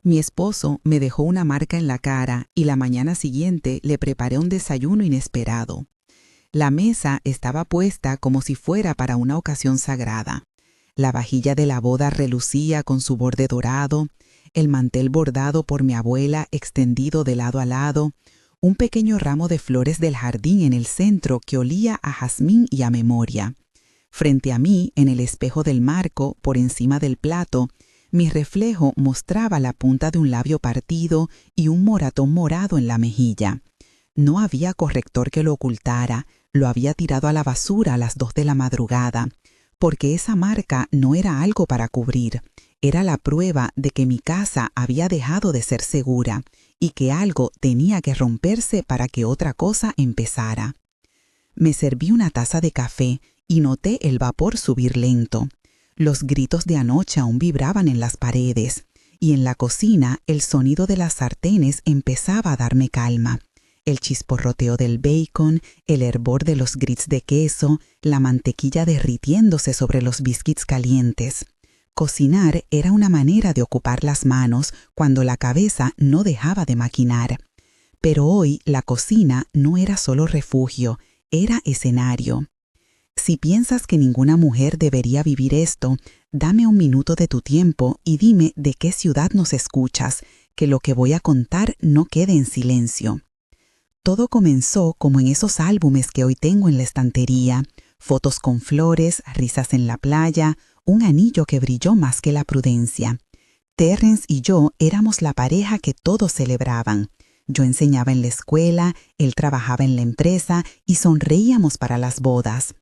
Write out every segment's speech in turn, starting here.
Mi esposo me dejó una marca en la cara y la mañana siguiente le preparé un desayuno inesperado. La mesa estaba puesta como si fuera para una ocasión sagrada. La vajilla de la boda relucía con su borde dorado, el mantel bordado por mi abuela extendido de lado a lado, un pequeño ramo de flores del jardín en el centro que olía a jazmín y a memoria. Frente a mí, en el espejo del marco, por encima del plato, mi reflejo mostraba la punta de un labio partido y un moratón morado en la mejilla. No había corrector que lo ocultara, lo había tirado a la basura a las 2 de la madrugada, porque esa marca no era algo para cubrir, era la prueba de que mi casa había dejado de ser segura y que algo tenía que romperse para que otra cosa empezara. Me serví una taza de café y noté el vapor subir lento. Los gritos de anoche aún vibraban en las paredes, y en la cocina el sonido de las sartenes empezaba a darme calma. El chisporroteo del bacon, el hervor de los grits de queso, la mantequilla derritiéndose sobre los biscuits calientes. Cocinar era una manera de ocupar las manos cuando la cabeza no dejaba de maquinar. Pero hoy la cocina no era solo refugio, era escenario. Si piensas que ninguna mujer debería vivir esto, dame un minuto de tu tiempo y dime de qué ciudad nos escuchas, que lo que voy a contar no quede en silencio. Todo comenzó como en esos álbumes que hoy tengo en la estantería, fotos con flores, risas en la playa, un anillo que brilló más que la prudencia. Terrence y yo éramos la pareja que todos celebraban. Yo enseñaba en la escuela, él trabajaba en la empresa y sonreíamos para las bodas.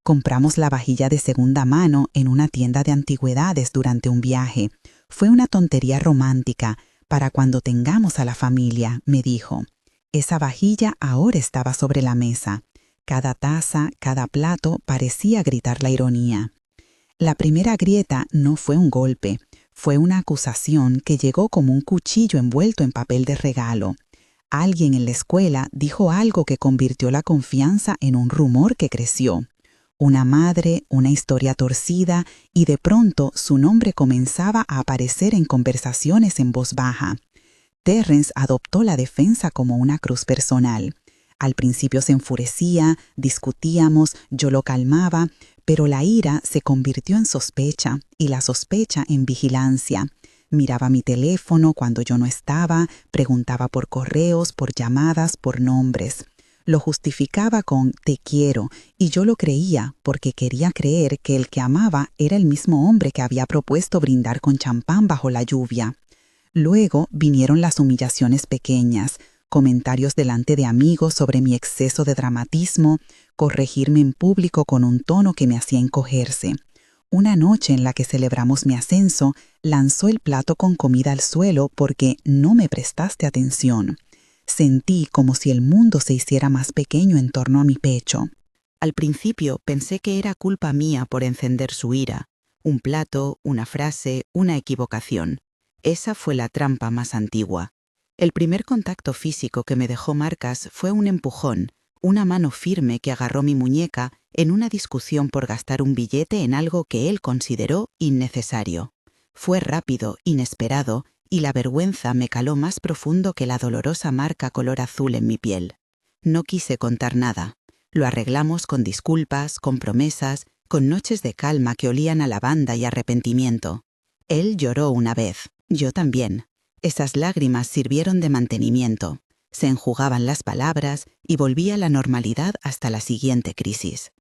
Compramos la vajilla de segunda mano en una tienda de antigüedades durante un viaje. Fue una tontería romántica para cuando tengamos a la familia, me dijo. Esa vajilla ahora estaba sobre la mesa. Cada taza, cada plato parecía gritar la ironía. La primera grieta no fue un golpe, fue una acusación que llegó como un cuchillo envuelto en papel de regalo. Alguien en la escuela dijo algo que convirtió la confianza en un rumor que creció. Una madre, una historia torcida, y de pronto su nombre comenzaba a aparecer en conversaciones en voz baja. Terrence adoptó la defensa como una cruz personal. Al principio se enfurecía, discutíamos, yo lo calmaba, pero la ira se convirtió en sospecha y la sospecha en vigilancia. Miraba mi teléfono cuando yo no estaba, preguntaba por correos, por llamadas, por nombres. Lo justificaba con «te quiero» y yo lo creía porque quería creer que el que amaba era el mismo hombre que había propuesto brindar con champán bajo la lluvia. Luego vinieron las humillaciones pequeñas, comentarios delante de amigos sobre mi exceso de dramatismo, corregirme en público con un tono que me hacía encogerse. Una noche en la que celebramos mi ascenso, lanzó el plato con comida al suelo porque no me prestaste atención. Sentí como si el mundo se hiciera más pequeño en torno a mi pecho. Al principio pensé que era culpa mía por encender su ira. Un plato, una frase, una equivocación. Esa fue la trampa más antigua. El primer contacto físico que me dejó marcas fue un empujón, una mano firme que agarró mi muñeca en una discusión por gastar un billete en algo que él consideró innecesario. Fue rápido, inesperado, y la vergüenza me caló más profundo que la dolorosa marca color azul en mi piel. No quise contar nada. Lo arreglamos con disculpas, con promesas, con noches de calma que olían a lavanda y arrepentimiento. Él lloró una vez, yo también. Esas lágrimas sirvieron de mantenimiento. Se enjugaban las palabras y volvía la normalidad hasta la siguiente crisis.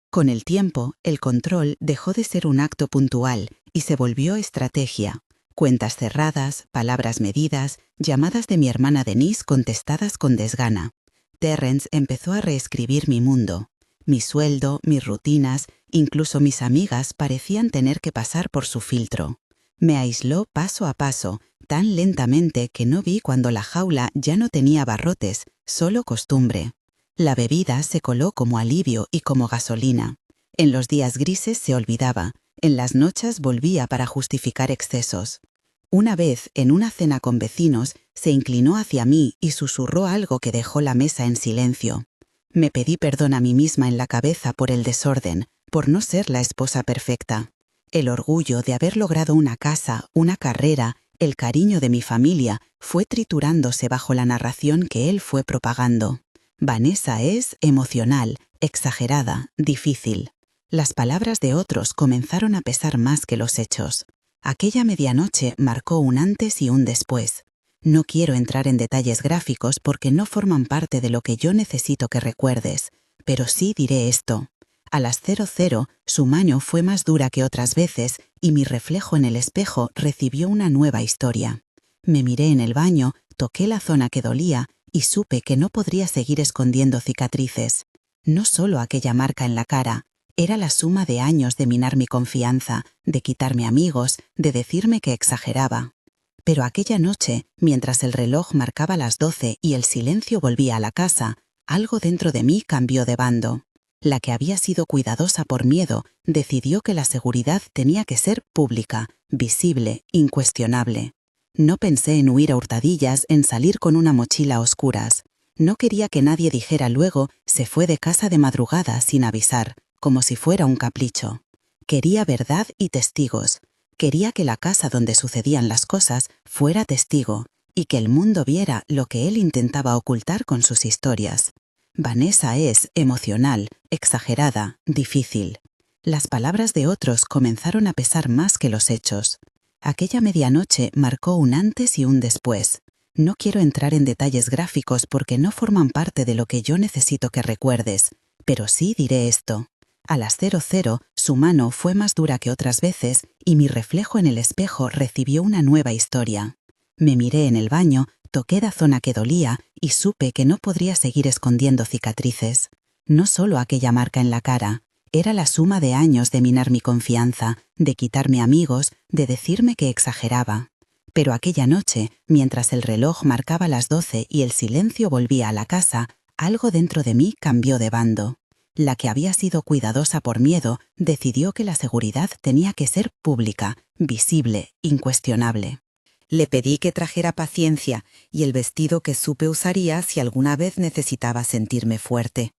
Con el tiempo, el control dejó de ser un acto puntual y se volvió estrategia. Cuentas cerradas, palabras medidas, llamadas de mi hermana Denise contestadas con desgana. Terrence empezó a reescribir mi mundo. Mi sueldo, mis rutinas, incluso mis amigas parecían tener que pasar por su filtro. Me aisló paso a paso, tan lentamente que no vi cuando la jaula ya no tenía barrotes, solo costumbre. La bebida se coló como alivio y como gasolina. En los días grises se olvidaba, en las noches volvía para justificar excesos. Una vez, en una cena con vecinos, se inclinó hacia mí y susurró algo que dejó la mesa en silencio. Me pedí perdón a mí misma en la cabeza por el desorden, por no ser la esposa perfecta. El orgullo de haber logrado una casa, una carrera, El cariño de mi familia fue triturándose bajo la narración que él fue propagando. Vanessa es emocional, exagerada, difícil. Las palabras de otros comenzaron a pesar más que los hechos. Aquella medianoche marcó un antes y un después. No quiero entrar en detalles gráficos porque no forman parte de lo que yo necesito que recuerdes, pero sí diré esto. A las 00, su mano fue más dura que otras veces y mi reflejo en el espejo recibió una nueva historia. Me miré en el baño, toqué la zona que dolía y supe que no podría seguir escondiendo cicatrices. No solo aquella marca en la cara, era la suma de años de minar mi confianza, de quitarme amigos, de decirme que exageraba. Pero aquella noche, mientras el reloj marcaba las 12 y el silencio volvía a la casa, algo dentro de mí cambió de bando. La que había sido cuidadosa por miedo decidió que la seguridad tenía que ser pública, visible, incuestionable. No pensé en huir a hurtadillas, en salir con una mochila a oscuras. No quería que nadie dijera luego se fue de casa de madrugada sin avisar, como si fuera un capricho. Quería verdad y testigos. Quería que la casa donde sucedían las cosas fuera testigo y que el mundo viera lo que él intentaba ocultar con sus historias. Vanessa es emocional, exagerada, difícil. Las palabras de otros comenzaron a pesar más que los hechos. Aquella medianoche marcó un antes y un después. No quiero entrar en detalles gráficos porque no forman parte de lo que yo necesito que recuerdes, pero sí diré esto. A las 00, su mano fue más dura que otras veces y mi reflejo en el espejo recibió una nueva historia. Me miré en el baño, toqué la zona que dolía y supe que no podría seguir escondiendo cicatrices. No solo aquella marca en la cara, era la suma de años de minar mi confianza, de quitarme amigos, de decirme que exageraba. Pero aquella noche, mientras el reloj marcaba las 12 y el silencio volvía a la casa, algo dentro de mí cambió de bando. La que había sido cuidadosa por miedo decidió que la seguridad tenía que ser pública, visible, incuestionable. Le pedí que trajera paciencia y el vestido que supe usaría si alguna vez necesitaba sentirme fuerte.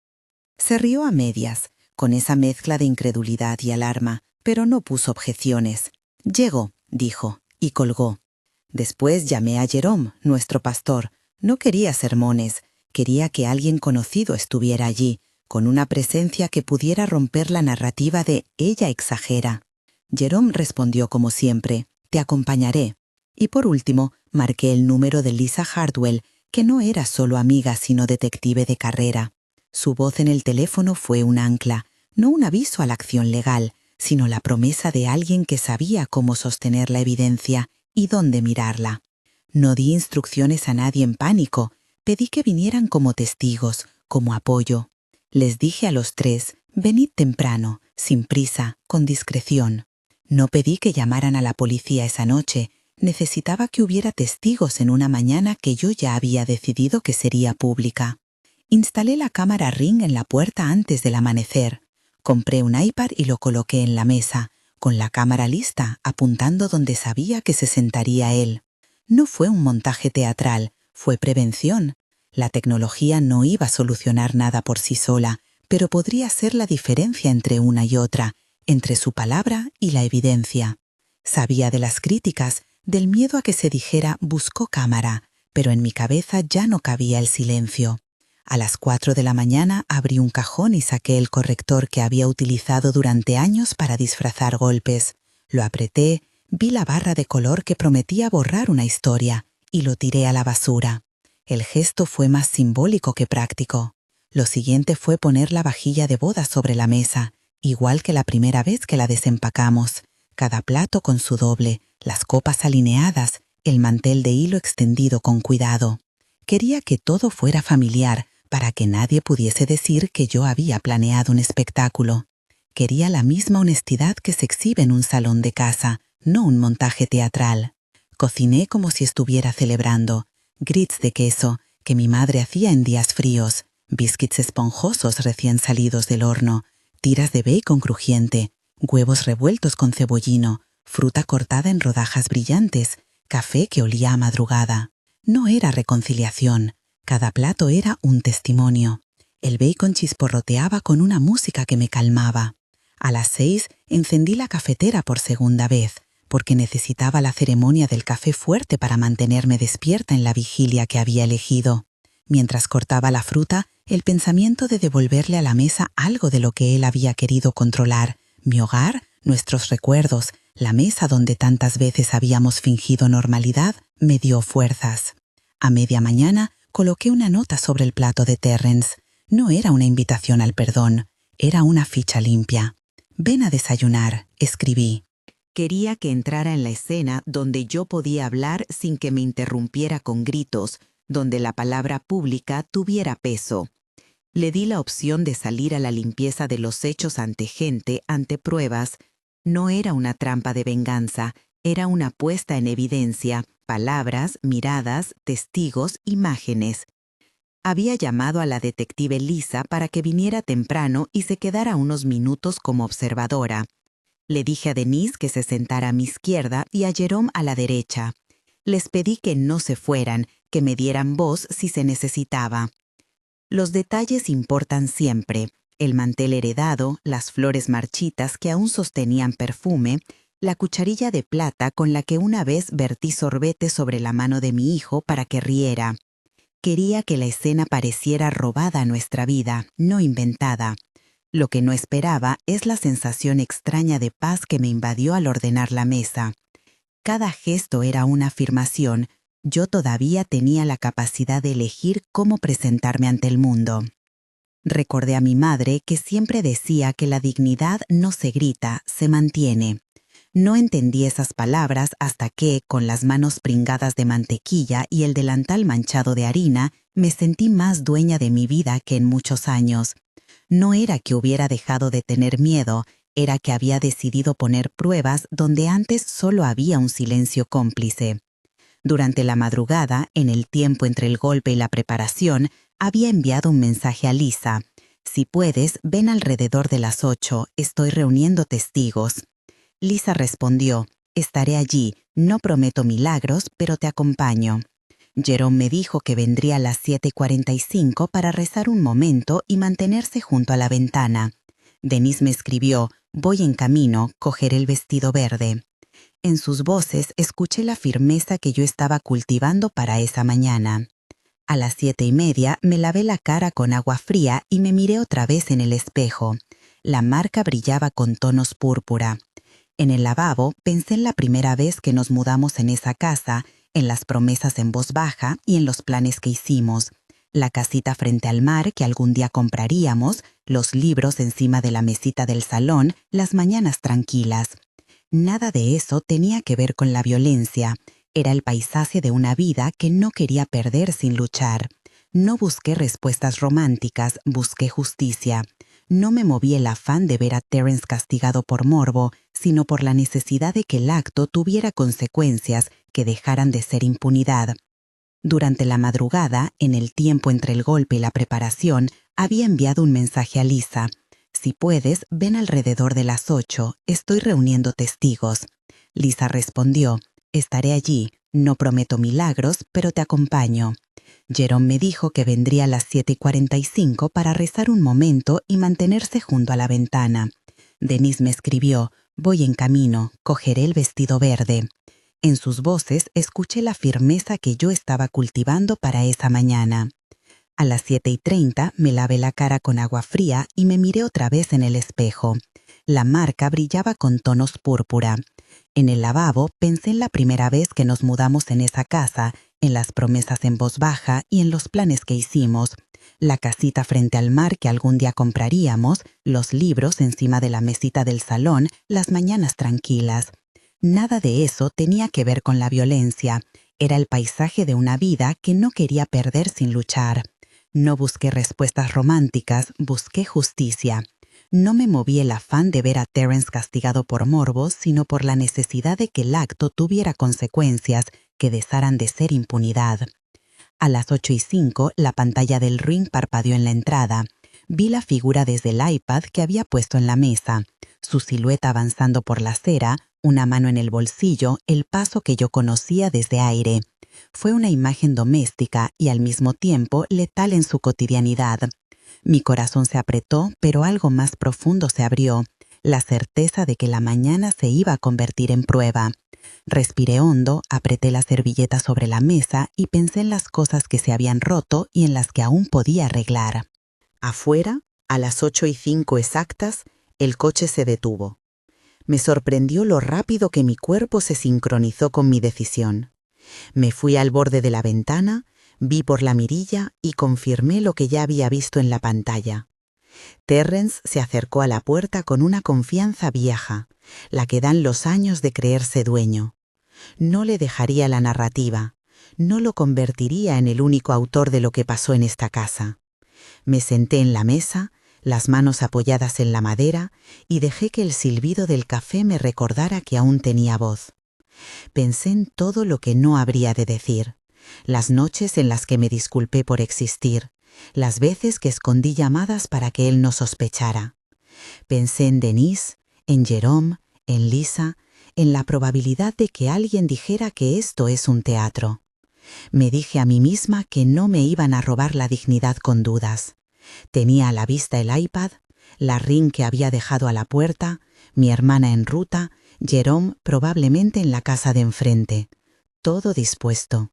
Se rió a medias, con esa mezcla de incredulidad y alarma, pero no puso objeciones. «Llego», dijo, y colgó. Después llamé a Jerome, nuestro pastor. No quería sermones, quería que alguien conocido estuviera allí, con una presencia que pudiera romper la narrativa de «ella exagera». Jerome respondió como siempre, «Te acompañaré». Y por último, marqué el número de Lisa Hardwell, que no era solo amiga sino detective de carrera. Su voz en el teléfono fue un ancla, no un aviso a la acción legal, sino la promesa de alguien que sabía cómo sostener la evidencia y dónde mirarla. No di instrucciones a nadie en pánico, pedí que vinieran como testigos, como apoyo. Les dije a los tres, venid temprano, sin prisa, con discreción. No pedí que llamaran a la policía esa noche, necesitaba que hubiera testigos en una mañana que yo ya había decidido que sería pública. Instalé la cámara Ring en la puerta antes del amanecer. Compré un iPad y lo coloqué en la mesa, con la cámara lista, apuntando donde sabía que se sentaría él. No fue un montaje teatral, fue prevención. La tecnología no iba a solucionar nada por sí sola, pero podría ser la diferencia entre una y otra, entre su palabra y la evidencia. Sabía de las críticas, del miedo a que se dijera buscó cámara, pero en mi cabeza ya no cabía el silencio. A las 4 de la mañana abrí un cajón y saqué el corrector que había utilizado durante años para disfrazar golpes. Lo apreté, vi la barra de color que prometía borrar una historia y lo tiré a la basura. El gesto fue más simbólico que práctico. Lo siguiente fue poner la vajilla de boda sobre la mesa, igual que la primera vez que la desempacamos. Cada plato con su doble, las copas alineadas, el mantel de hilo extendido con cuidado. Quería que todo fuera familiar, para que nadie pudiese decir que yo había planeado un espectáculo. Quería la misma honestidad que se exhibe en un salón de casa, no un montaje teatral. Cociné como si estuviera celebrando. Grits de queso, que mi madre hacía en días fríos, biscuits esponjosos recién salidos del horno, tiras de bacon crujiente, huevos revueltos con cebollino, fruta cortada en rodajas brillantes, café que olía a madrugada. No era reconciliación. Cada plato era un testimonio. El bacon chisporroteaba con una música que me calmaba. A las 6 encendí la cafetera por segunda vez, porque necesitaba la ceremonia del café fuerte para mantenerme despierta en la vigilia que había elegido. Mientras cortaba la fruta, el pensamiento de devolverle a la mesa algo de lo que él había querido controlar, mi hogar, nuestros recuerdos, la mesa donde tantas veces habíamos fingido normalidad, me dio fuerzas. A media mañana coloqué una nota sobre el plato de Terrence. No era una invitación al perdón, era una ficha limpia. «Ven a desayunar», escribí. Quería que entrara en la escena donde yo podía hablar sin que me interrumpiera con gritos, donde la palabra pública tuviera peso. Le di la opción de salir a la limpieza de los hechos ante gente, ante pruebas. No era una trampa de venganza, era una puesta en evidencia, palabras, miradas, testigos, imágenes. Había llamado a la detective Lisa para que viniera temprano y se quedara unos minutos como observadora. Le dije a Denise que se sentara a mi izquierda y a Jerome a la derecha. Les pedí que no se fueran, que me dieran voz si se necesitaba. Los detalles importan siempre: el mantel heredado, las flores marchitas que aún sostenían perfume, la cucharilla de plata con la que una vez vertí sorbete sobre la mano de mi hijo para que riera. Quería que la escena pareciera robada a nuestra vida, no inventada. Lo que no esperaba es la sensación extraña de paz que me invadió al ordenar la mesa. Cada gesto era una afirmación. Yo todavía tenía la capacidad de elegir cómo presentarme ante el mundo. Recordé a mi madre que siempre decía que la dignidad no se grita, se mantiene. No entendí esas palabras hasta que, con las manos pringadas de mantequilla y el delantal manchado de harina, me sentí más dueña de mi vida que en muchos años. No era que hubiera dejado de tener miedo, era que había decidido poner pruebas donde antes solo había un silencio cómplice. Durante la madrugada, en el tiempo entre el golpe y la preparación, había enviado un mensaje a Lisa. «Si puedes, ven alrededor de las 8, estoy reuniendo testigos». Lisa respondió: «Estaré allí, no prometo milagros, pero te acompaño». Jerome me dijo que vendría a las 7:45 para rezar un momento y mantenerse junto a la ventana. Denise me escribió: «Voy en camino, cogeré el vestido verde». En sus voces escuché la firmeza que yo estaba cultivando para esa mañana. A las 7:30 me lavé la cara con agua fría y me miré otra vez en el espejo. La marca brillaba con tonos púrpura. En el lavabo pensé en la primera vez que nos mudamos en esa casa, en las promesas en voz baja y en los planes que hicimos. La casita frente al mar que algún día compraríamos, los libros encima de la mesita del salón, las mañanas tranquilas. Nada de eso tenía que ver con la violencia. Era el paisaje de una vida que no quería perder sin luchar. No busqué respuestas románticas, busqué justicia. No me moví el afán de ver a Terrence castigado por morbo, sino por la necesidad de que el acto tuviera consecuencias que dejaran de ser impunidad. Durante la madrugada, en el tiempo entre el golpe y la preparación, había enviado un mensaje a Lisa. «Si puedes, ven alrededor de las 8, estoy reuniendo testigos». Lisa respondió: «Estaré allí, no prometo milagros, pero te acompaño». Jerome me dijo que vendría a las 7:45 para rezar un momento y mantenerse junto a la ventana. Denise me escribió: «Voy en camino, cogeré el vestido verde». En sus voces escuché la firmeza que yo estaba cultivando para esa mañana. A las 7:30 me lavé la cara con agua fría y me miré otra vez en el espejo. La marca brillaba con tonos púrpura. En el lavabo pensé en la primera vez que nos mudamos en esa casa, en las promesas en voz baja y en los planes que hicimos. La casita frente al mar que algún día compraríamos, los libros encima de la mesita del salón, las mañanas tranquilas. Nada de eso tenía que ver con la violencia. Era el paisaje de una vida que no quería perder sin luchar. No busqué respuestas románticas, busqué justicia. No me moví el afán de ver a Terrence castigado por morbo, sino por la necesidad de que el acto tuviera consecuencias que dejaran de ser impunidad. A las 8:05, la pantalla del ring parpadeó en la entrada. Vi la figura desde el iPad que había puesto en la mesa. Su silueta avanzando por la acera, una mano en el bolsillo, el paso que yo conocía desde aire. Fue una imagen doméstica y al mismo tiempo letal en su cotidianidad. Mi corazón se apretó, pero algo más profundo se abrió. la certeza de que la mañana se iba a convertir en prueba. Respiré hondo, apreté la servilleta sobre la mesa y pensé en las cosas que se habían roto y en las que aún podía arreglar. Afuera, a las 8:05 exactas, el coche se detuvo. Me sorprendió lo rápido que mi cuerpo se sincronizó con mi decisión. Me fui al borde de la ventana, vi por la mirilla y confirmé lo que ya había visto en la pantalla. Terrence se acercó a la puerta con una confianza vieja, la que dan los años de creerse dueño. No le dejaría la narrativa, no lo convertiría en el único autor de lo que pasó en esta casa. Me senté en la mesa, las manos apoyadas en la madera, y dejé que el silbido del café me recordara que aún tenía voz. Pensé en todo lo que no habría de decir, las noches en las que me disculpé por existir, las veces que escondí llamadas para que él no sospechara. Pensé en Denise, en Jerome, en Lisa, en la probabilidad de que alguien dijera que esto es un teatro. Me dije a mí misma que no me iban a robar la dignidad con dudas. Tenía a la vista el iPad, la Ring que había dejado a la puerta, mi hermana en ruta, Jerome probablemente en la casa de enfrente. Todo dispuesto.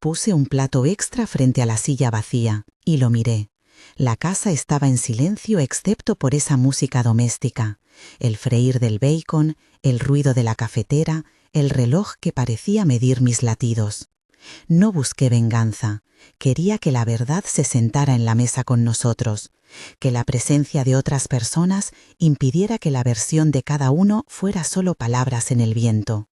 Puse un plato extra frente a la silla vacía y lo miré. La casa estaba en silencio excepto por esa música doméstica, el freír del bacon, el ruido de la cafetera, el reloj que parecía medir mis latidos. No busqué venganza. Quería que la verdad se sentara en la mesa con nosotros, que la presencia de otras personas impidiera que la versión de cada uno fuera solo palabras en el viento.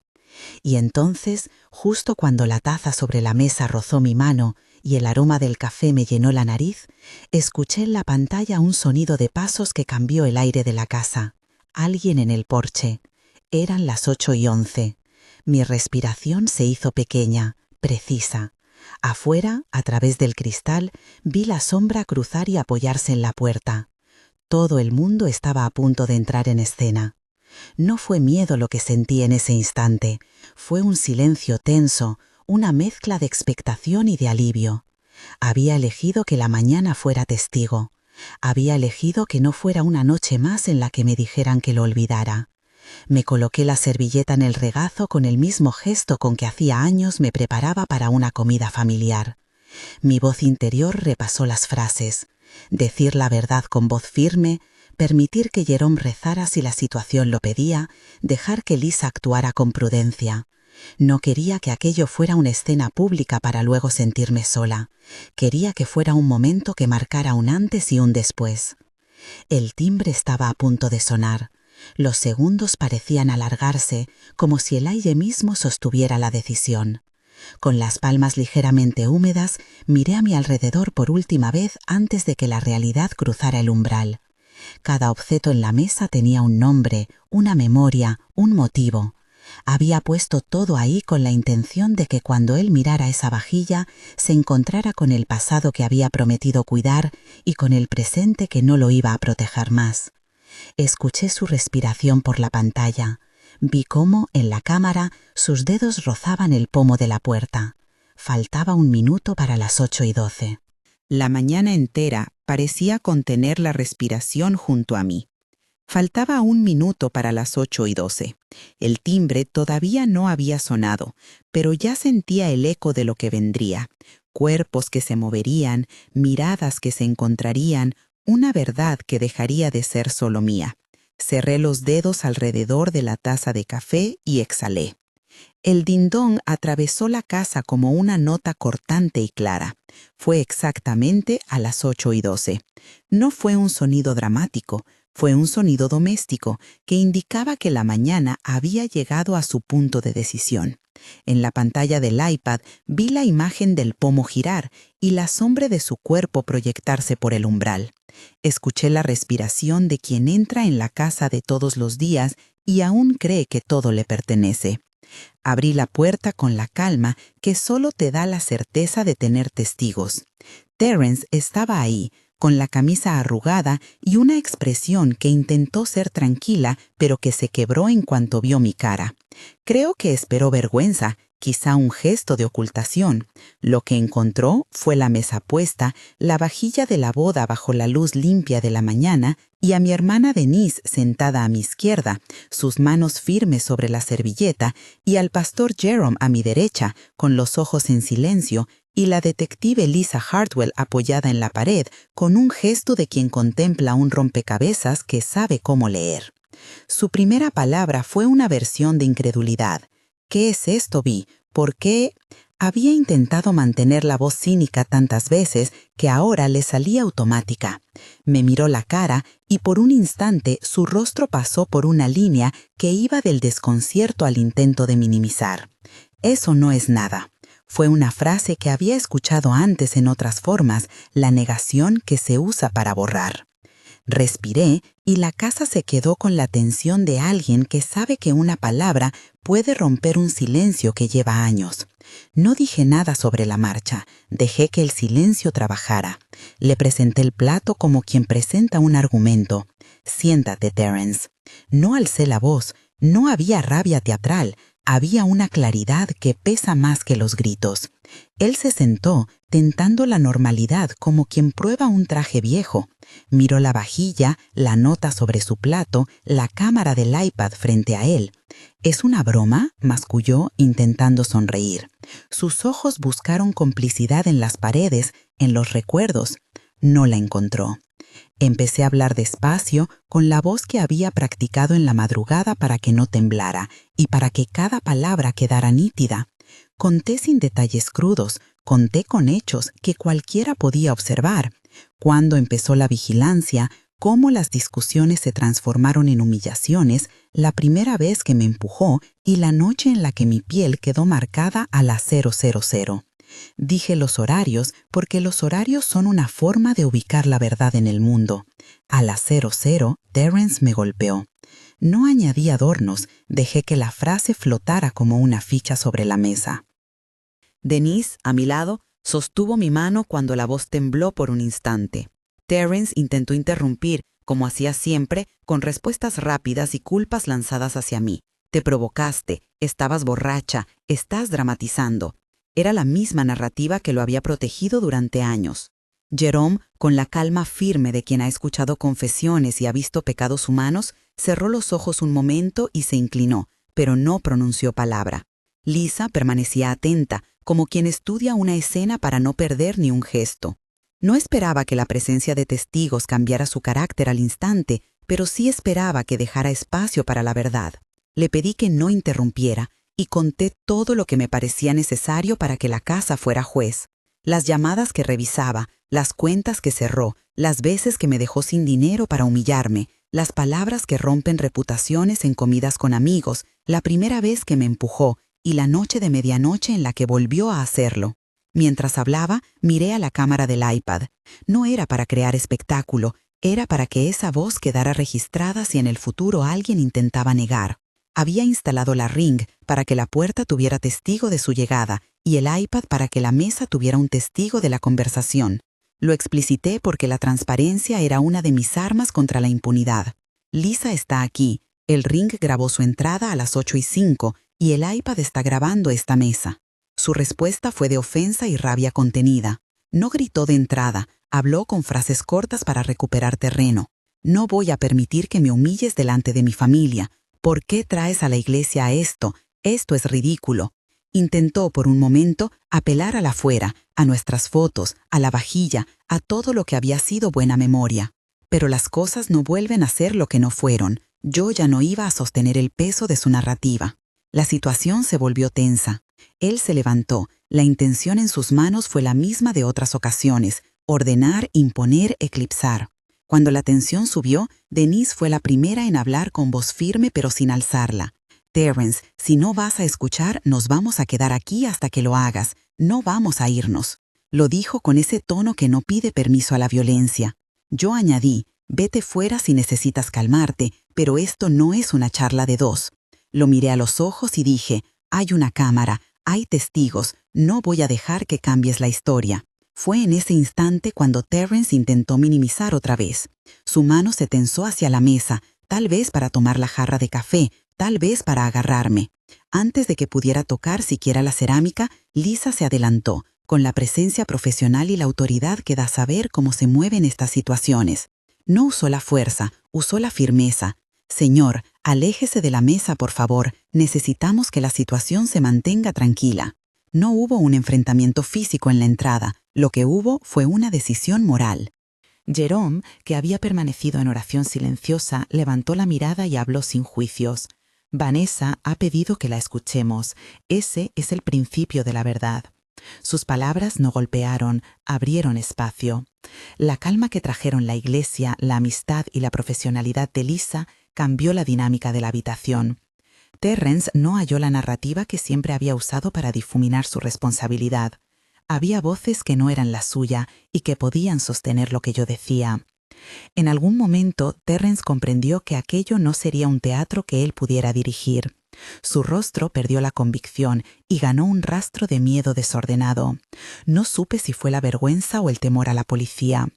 Y entonces, justo cuando la taza sobre la mesa rozó mi mano y el aroma del café me llenó la nariz, escuché en la pantalla un sonido de pasos que cambió el aire de la casa. Alguien en el porche. Eran las 8:11. Mi respiración se hizo pequeña, precisa. Afuera, a través del cristal, vi la sombra cruzar y apoyarse en la puerta. Todo el mundo estaba a punto de entrar en escena. No fue miedo lo que sentí en ese instante, fue un silencio tenso, una mezcla de expectación y de alivio. Había elegido que la mañana fuera testigo. Había elegido que no fuera una noche más en la que me dijeran que lo olvidara. Me coloqué la servilleta en el regazo con el mismo gesto con que hacía años me preparaba para una comida familiar. Mi voz interior repasó las frases. Decir la verdad con voz firme, permitir que Jerome rezara si la situación lo pedía, dejar que Lisa actuara con prudencia. No quería que aquello fuera una escena pública para luego sentirme sola. Quería que fuera un momento que marcara un antes y un después. El timbre estaba a punto de sonar. Los segundos parecían alargarse, como si el aire mismo sostuviera la decisión. Con las palmas ligeramente húmedas, miré a mi alrededor por última vez antes de que la realidad cruzara el umbral. Cada objeto en la mesa tenía un nombre, una memoria, un motivo. Había puesto todo ahí con la intención de que cuando él mirara esa vajilla se encontrara con el pasado que había prometido cuidar y con el presente que no lo iba a proteger más. Escuché su respiración por la pantalla. Vi cómo, en la cámara, sus dedos rozaban el pomo de la puerta. Faltaba 1 minuto para las 8:12. La mañana entera parecía contener la respiración junto a mí. Faltaba 1 minuto para las 8:12. El timbre todavía no había sonado, pero ya sentía el eco de lo que vendría. Cuerpos que se moverían, miradas que se encontrarían, una verdad que dejaría de ser solo mía. Cerré los dedos alrededor de la taza de café y exhalé. El dindón atravesó la casa como una nota cortante y clara. Fue exactamente a las 8:12. No fue un sonido dramático, fue un sonido doméstico que indicaba que la mañana había llegado a su punto de decisión. En la pantalla del iPad vi la imagen del pomo girar y la sombra de su cuerpo proyectarse por el umbral. Escuché la respiración de quien entra en la casa de todos los días y aún cree que todo le pertenece. Abrí la puerta con la calma que solo te da la certeza de tener testigos. Terrence estaba ahí, con la camisa arrugada y una expresión que intentó ser tranquila, pero que se quebró en cuanto vio mi cara. Creo que esperó vergüenza quizá un gesto de ocultación. Lo que encontró fue la mesa puesta, la vajilla de la boda bajo la luz limpia de la mañana y a mi hermana Denise sentada a mi izquierda, sus manos firmes sobre la servilleta, y al pastor Jerome a mi derecha, con los ojos en silencio, y la detective Lisa Hartwell apoyada en la pared, con un gesto de quien contempla un rompecabezas que sabe cómo leer. Su primera palabra fue una versión de incredulidad. «¿Qué es esto, Vi? ¿Por qué?» Había intentado mantener la voz cínica tantas veces que ahora le salía automática. Me miró la cara y por un instante su rostro pasó por una línea que iba del desconcierto al intento de minimizar. «Eso no es nada». Fue una frase que había escuchado antes en otras formas, la negación que se usa para borrar. Respiré y la casa se quedó con la tensión de alguien que sabe que una palabra puede romper un silencio que lleva años. No dije nada sobre la marcha, dejé que el silencio trabajara. Le presenté el plato como quien presenta un argumento. «Siéntate, Terence». No alcé la voz, no había rabia teatral, había una claridad que pesa más que los gritos. Él se sentó, tentando la normalidad como quien prueba un traje viejo. Miró la vajilla, la nota sobre su plato, la cámara del iPad frente a él. «¿Es una broma?», masculló, intentando sonreír. Sus ojos buscaron complicidad en las paredes, en los recuerdos. No la encontró. Empecé a hablar despacio, con la voz que había practicado en la madrugada para que no temblara y para que cada palabra quedara nítida. Conté sin detalles crudos, conté con hechos que cualquiera podía observar. Cuándo empezó la vigilancia, cómo las discusiones se transformaron en humillaciones, la primera vez que me empujó y la noche en la que mi piel quedó marcada a las 000. Dije los horarios porque los horarios son una forma de ubicar la verdad en el mundo. A las 00, Terence me golpeó. No añadí adornos, dejé que la frase flotara como una ficha sobre la mesa. Denise, a mi lado, sostuvo mi mano cuando la voz tembló por un instante. Terence intentó interrumpir, como hacía siempre, con respuestas rápidas y culpas lanzadas hacia mí. «Te provocaste, estabas borracha, estás dramatizando». Era la misma narrativa que lo había protegido durante años. Jerome, con la calma firme de quien ha escuchado confesiones y ha visto pecados humanos, cerró los ojos un momento y se inclinó, pero no pronunció palabra. Lisa permanecía atenta, como quien estudia una escena para no perder ni un gesto. No esperaba que la presencia de testigos cambiara su carácter al instante, pero sí esperaba que dejara espacio para la verdad. Le pedí que no interrumpiera, y conté todo lo que me parecía necesario para que la casa fuera juez. Las llamadas que revisaba, las cuentas que cerró, las veces que me dejó sin dinero para humillarme, las palabras que rompen reputaciones en comidas con amigos, la primera vez que me empujó y la noche de medianoche en la que volvió a hacerlo. Mientras hablaba, miré a la cámara del iPad. No era para crear espectáculo, era para que esa voz quedara registrada si en el futuro alguien intentaba negar. Había instalado la Ring para que la puerta tuviera testigo de su llegada y el iPad para que la mesa tuviera un testigo de la conversación. Lo explicité porque la transparencia era una de mis armas contra la impunidad. Lisa está aquí, el Ring grabó su entrada a las 8:05 y el iPad está grabando esta mesa. Su respuesta fue de ofensa y rabia contenida. No gritó de entrada, habló con frases cortas para recuperar terreno. «No voy a permitir que me humilles delante de mi familia. ¿Por qué traes a la iglesia a esto? Esto es ridículo». Intentó por un momento apelar a la fuera, a nuestras fotos, a la vajilla, a todo lo que había sido buena memoria. Pero las cosas no vuelven a ser lo que no fueron. Yo ya no iba a sostener el peso de su narrativa. La situación se volvió tensa. Él se levantó. La intención en sus manos fue la misma de otras ocasiones: ordenar, imponer, eclipsar. Cuando la tensión subió, Denise fue la primera en hablar con voz firme pero sin alzarla. «Terence, si no vas a escuchar, nos vamos a quedar aquí hasta que lo hagas. No vamos a irnos». Lo dijo con ese tono que no pide permiso a la violencia. Yo añadí: «Vete fuera si necesitas calmarte, pero esto no es una charla de dos». Lo miré a los ojos y dije: «Hay una cámara, hay testigos, no voy a dejar que cambies la historia». Fue en ese instante cuando Terence intentó minimizar otra vez. Su mano se tensó hacia la mesa, tal vez para tomar la jarra de café, tal vez para agarrarme. Antes de que pudiera tocar siquiera la cerámica, Lisa se adelantó, con la presencia profesional y la autoridad que da saber cómo se mueven estas situaciones. No usó la fuerza, usó la firmeza. «Señor, aléjese de la mesa, por favor. Necesitamos que la situación se mantenga tranquila». No hubo un enfrentamiento físico en la entrada. Lo que hubo fue una decisión moral. Jerome, que había permanecido en oración silenciosa, levantó la mirada y habló sin juicios. «Vanessa ha pedido que la escuchemos. Ese es el principio de la verdad». Sus palabras no golpearon, abrieron espacio. La calma que trajeron la iglesia, la amistad y la profesionalidad de Lisa cambió la dinámica de la habitación. Terrence no halló la narrativa que siempre había usado para difuminar su responsabilidad. Había voces que no eran la suya y que podían sostener lo que yo decía. En algún momento, Terrence comprendió que aquello no sería un teatro que él pudiera dirigir. Su rostro perdió la convicción y ganó un rastro de miedo desordenado. No supe si fue la vergüenza o el temor a la policía.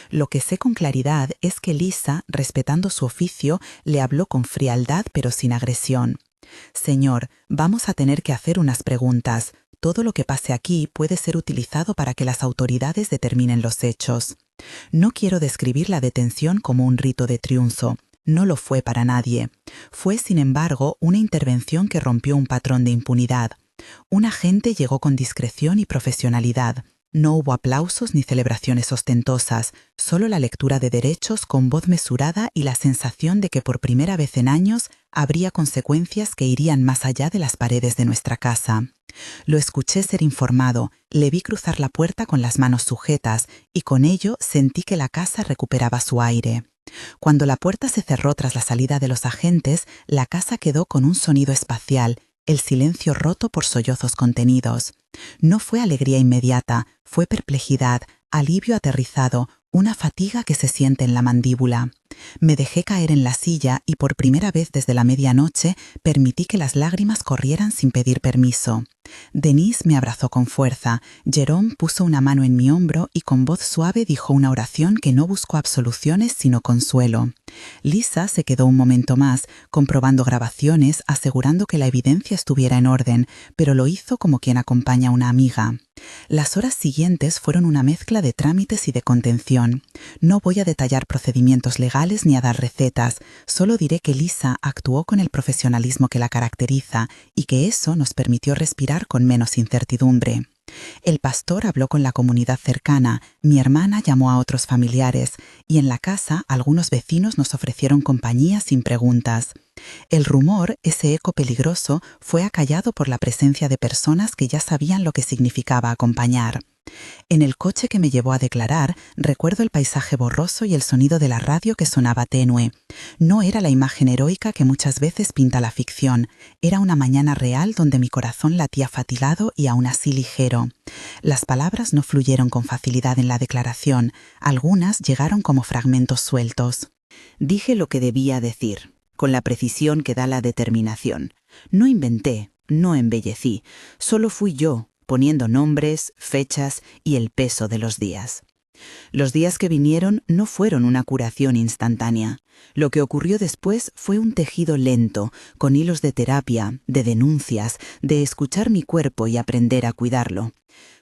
Lo que sé con claridad es que Lisa, respetando su oficio, le habló con frialdad pero sin agresión. «Señor, vamos a tener que hacer unas preguntas. Todo lo que pase aquí puede ser utilizado para que las autoridades determinen los hechos. No quiero describir la detención como un rito de triunfo. No lo fue para nadie. Fue, sin embargo, una intervención que rompió un patrón de impunidad. Un agente llegó con discreción y profesionalidad. No hubo aplausos ni celebraciones ostentosas, solo la lectura de derechos con voz mesurada y la sensación de que por primera vez en años habría consecuencias que irían más allá de las paredes de nuestra casa. Lo escuché ser informado, le vi cruzar la puerta con las manos sujetas y con ello sentí que la casa recuperaba su aire. Cuando la puerta se cerró tras la salida de los agentes, la casa quedó con un sonido espacial, el silencio roto por sollozos contenidos. No fue alegría inmediata, fue perplejidad, alivio aterrizado, una fatiga que se siente en la mandíbula. Me dejé caer en la silla y por primera vez desde la medianoche permití que las lágrimas corrieran sin pedir permiso. Denise me abrazó con fuerza, Jerome puso una mano en mi hombro y con voz suave dijo una oración que no buscó absoluciones sino consuelo. Lisa se quedó un momento más, comprobando grabaciones, asegurando que la evidencia estuviera en orden, pero lo hizo como quien acompaña a una amiga. Las horas siguientes fueron una mezcla de trámites y de contención. No voy a detallar procedimientos legales ni a dar recetas, solo diré que Lisa actuó con el profesionalismo que la caracteriza y que eso nos permitió respirar con menos incertidumbre. El pastor habló con la comunidad cercana, mi hermana llamó a otros familiares y en la casa algunos vecinos nos ofrecieron compañía sin preguntas. El rumor, ese eco peligroso, fue acallado por la presencia de personas que ya sabían lo que significaba acompañar. En el coche que me llevó a declarar, recuerdo el paisaje borroso y el sonido de la radio que sonaba tenue. No era la imagen heroica que muchas veces pinta la ficción, era una mañana real donde mi corazón latía fatigado y aún así ligero. Las palabras no fluyeron con facilidad en la declaración, algunas llegaron como fragmentos sueltos. Dije lo que debía decir, con la precisión que da la determinación. No inventé, no embellecí, solo fui yo, poniendo nombres, fechas y el peso de los días. Los días que vinieron no fueron una curación instantánea. Lo que ocurrió después fue un tejido lento, con hilos de terapia, de denuncias, de escuchar mi cuerpo y aprender a cuidarlo.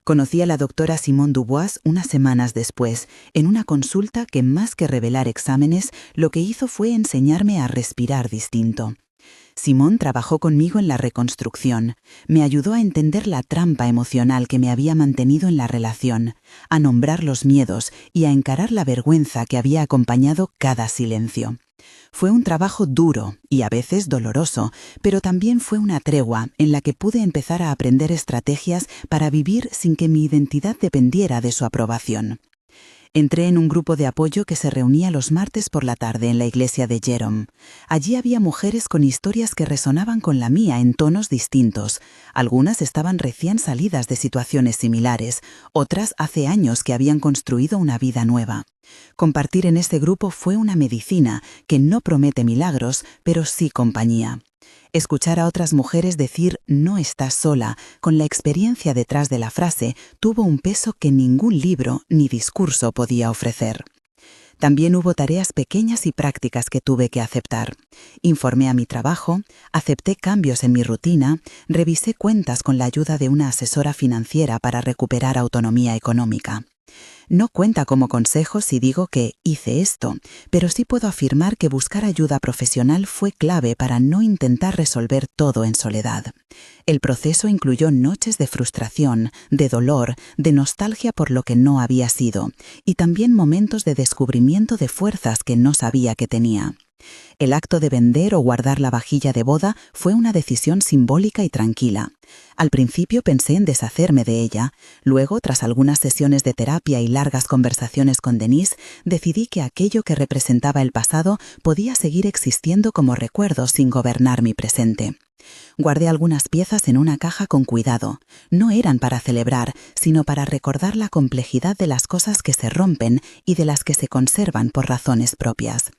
Conocí a la doctora Simone Dubois unas semanas después, en una consulta que más que revelar exámenes, lo que hizo fue enseñarme a respirar distinto. Simone trabajó conmigo en la reconstrucción, me ayudó a entender la trampa emocional que me había mantenido en la relación, a nombrar los miedos y a encarar la vergüenza que había acompañado cada silencio. Fue un trabajo duro y a veces doloroso, pero también fue una tregua en la que pude empezar a aprender estrategias para vivir sin que mi identidad dependiera de su aprobación. Entré en un grupo de apoyo que se reunía los martes por la tarde en la iglesia de Jerome. Allí había mujeres con historias que resonaban con la mía en tonos distintos. Algunas estaban recién salidas de situaciones similares, otras hace años que habían construido una vida nueva. Compartir en este grupo fue una medicina que no promete milagros, pero sí compañía. Escuchar a otras mujeres decir «no estás sola», con la experiencia detrás de la frase, tuvo un peso que ningún libro ni discurso podía ofrecer. También hubo tareas pequeñas y prácticas que tuve que aceptar. Informé a mi trabajo, acepté cambios en mi rutina, revisé cuentas con la ayuda de una asesora financiera para recuperar autonomía económica. No cuenta como consejo si digo que hice esto, pero sí puedo afirmar que buscar ayuda profesional fue clave para no intentar resolver todo en soledad. El proceso incluyó noches de frustración, de dolor, de nostalgia por lo que no había sido, y también momentos de descubrimiento de fuerzas que no sabía que tenía. El acto de vender o guardar la vajilla de boda fue una decisión simbólica y tranquila. Al principio pensé en deshacerme de ella. Luego, tras algunas sesiones de terapia y largas conversaciones con Denise, decidí que aquello que representaba el pasado podía seguir existiendo como recuerdo sin gobernar mi presente. Guardé algunas piezas en una caja con cuidado. No eran para celebrar, sino para recordar la complejidad de las cosas que se rompen y de las que se conservan por razones propias.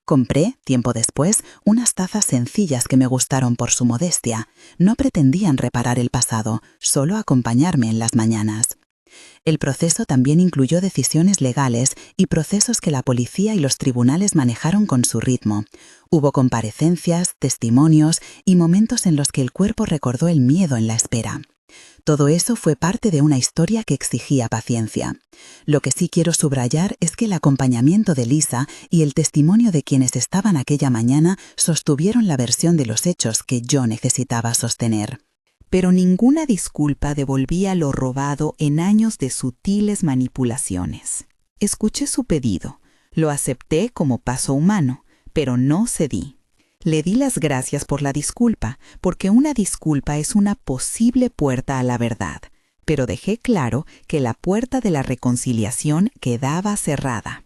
Compré, tiempo después, unas tazas sencillas que me gustaron por su modestia. No pretendían reparar el pasado, solo acompañarme en las mañanas. El proceso también incluyó decisiones legales y procesos que la policía y los tribunales manejaron con su ritmo. Hubo comparecencias, testimonios y momentos en los que el cuerpo recordó el miedo en la espera. Todo eso fue parte de una historia que exigía paciencia. Lo que sí quiero subrayar es que el acompañamiento de Lisa y el testimonio de quienes estaban aquella mañana sostuvieron la versión de los hechos que yo necesitaba sostener. Pero ninguna disculpa devolvía lo robado en años de sutiles manipulaciones. Escuché su pedido, lo acepté como paso humano, pero no cedí. Le di las gracias por la disculpa, porque una disculpa es una posible puerta a la verdad, pero dejé claro que la puerta de la reconciliación quedaba cerrada.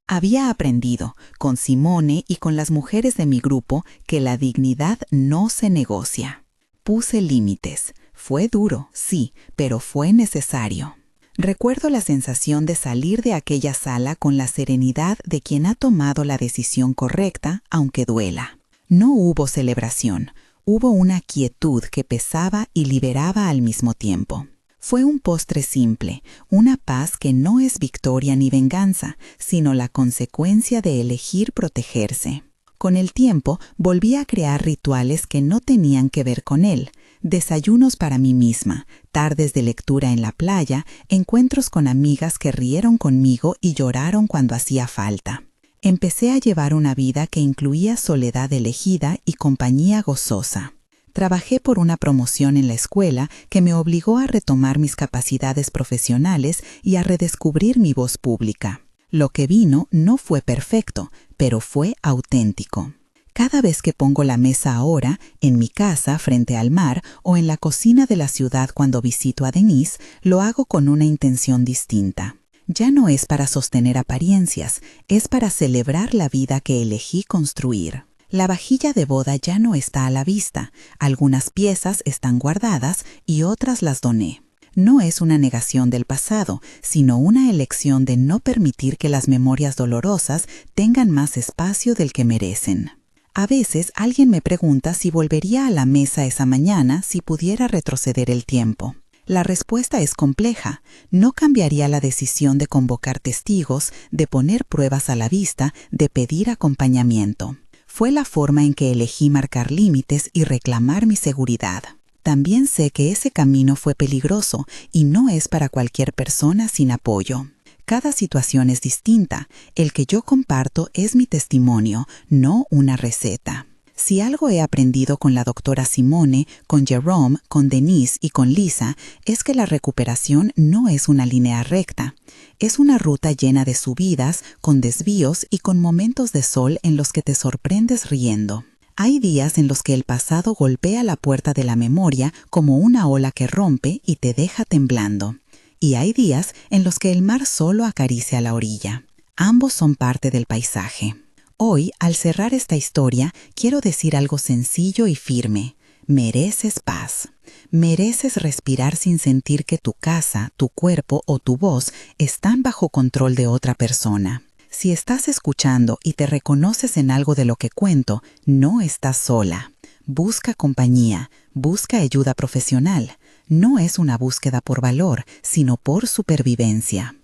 Había aprendido, con Simone y con las mujeres de mi grupo, que la dignidad no se negocia. Puse límites. Fue duro, sí, pero fue necesario. Recuerdo la sensación de salir de aquella sala con la serenidad de quien ha tomado la decisión correcta, aunque duela. No hubo celebración, hubo una quietud que pesaba y liberaba al mismo tiempo. Fue un postre simple, una paz que no es victoria ni venganza, sino la consecuencia de elegir protegerse. Con el tiempo, volví a crear rituales que no tenían que ver con él. Desayunos para mí misma, tardes de lectura en la playa, encuentros con amigas que rieron conmigo y lloraron cuando hacía falta. Empecé a llevar una vida que incluía soledad elegida y compañía gozosa. Trabajé por una promoción en la escuela que me obligó a retomar mis capacidades profesionales y a redescubrir mi voz pública. Lo que vino no fue perfecto, pero fue auténtico. Cada vez que pongo la mesa ahora, en mi casa frente al mar o en la cocina de la ciudad cuando visito a Denise, lo hago con una intención distinta. Ya no es para sostener apariencias, es para celebrar la vida que elegí construir. La vajilla de boda ya no está a la vista, algunas piezas están guardadas y otras las doné. No es una negación del pasado, sino una elección de no permitir que las memorias dolorosas tengan más espacio del que merecen. A veces alguien me pregunta si volvería a la mesa esa mañana si pudiera retroceder el tiempo. La respuesta es compleja. No cambiaría la decisión de convocar testigos, de poner pruebas a la vista, de pedir acompañamiento. Fue la forma en que elegí marcar límites y reclamar mi seguridad. También sé que ese camino fue peligroso y no es para cualquier persona sin apoyo. Cada situación es distinta. El que yo comparto es mi testimonio, no una receta. Si algo he aprendido con la doctora Simone, con Jerome, con Denise y con Lisa, es que la recuperación no es una línea recta. Es una ruta llena de subidas, con desvíos y con momentos de sol en los que te sorprendes riendo. Hay días en los que el pasado golpea la puerta de la memoria como una ola que rompe y te deja temblando. Y hay días en los que el mar solo acaricia la orilla. Ambos son parte del paisaje. Hoy, al cerrar esta historia, quiero decir algo sencillo y firme. Mereces paz. Mereces respirar sin sentir que tu casa, tu cuerpo o tu voz están bajo control de otra persona. Si estás escuchando y te reconoces en algo de lo que cuento, no estás sola. Busca compañía, busca ayuda profesional. No es una búsqueda por valor, sino por supervivencia.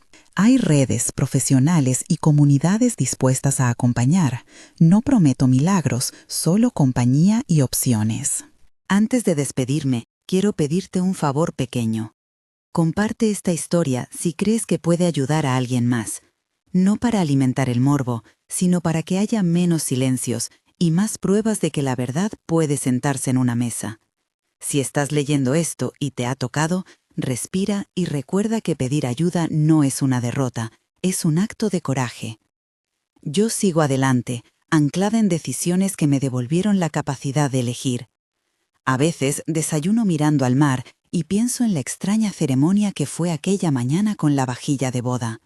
Hay redes, profesionales y comunidades dispuestas a acompañar. No prometo milagros, solo compañía y opciones. Antes de despedirme, quiero pedirte un favor pequeño. Comparte esta historia si crees que puede ayudar a alguien más. No para alimentar el morbo, sino para que haya menos silencios y más pruebas de que la verdad puede sentarse en una mesa. Si estás leyendo esto y te ha tocado, respira y recuerda que pedir ayuda no es una derrota, es un acto de coraje. Yo sigo adelante, anclada en decisiones que me devolvieron la capacidad de elegir. A veces desayuno mirando al mar y pienso en la extraña ceremonia que fue aquella mañana con la vajilla de boda.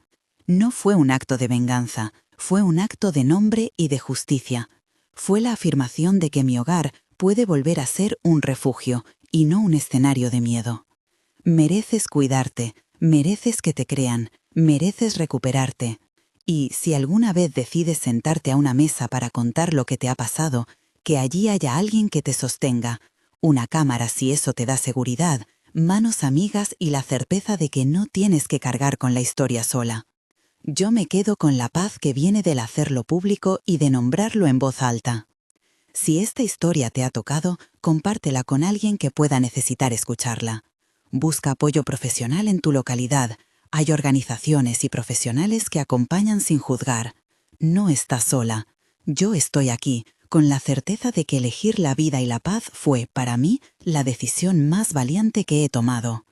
No fue un acto de venganza, fue un acto de nombre y de justicia. Fue la afirmación de que mi hogar puede volver a ser un refugio y no un escenario de miedo. Mereces cuidarte, mereces que te crean, mereces recuperarte. Y si alguna vez decides sentarte a una mesa para contar lo que te ha pasado, que allí haya alguien que te sostenga, una cámara si eso te da seguridad, manos amigas y la certeza de que no tienes que cargar con la historia sola. Yo me quedo con la paz que viene del hacerlo público y de nombrarlo en voz alta. Si esta historia te ha tocado, compártela con alguien que pueda necesitar escucharla. Busca apoyo profesional en tu localidad. Hay organizaciones y profesionales que acompañan sin juzgar. No estás sola. Yo estoy aquí, con la certeza de que elegir la vida y la paz fue, para mí, la decisión más valiente que he tomado.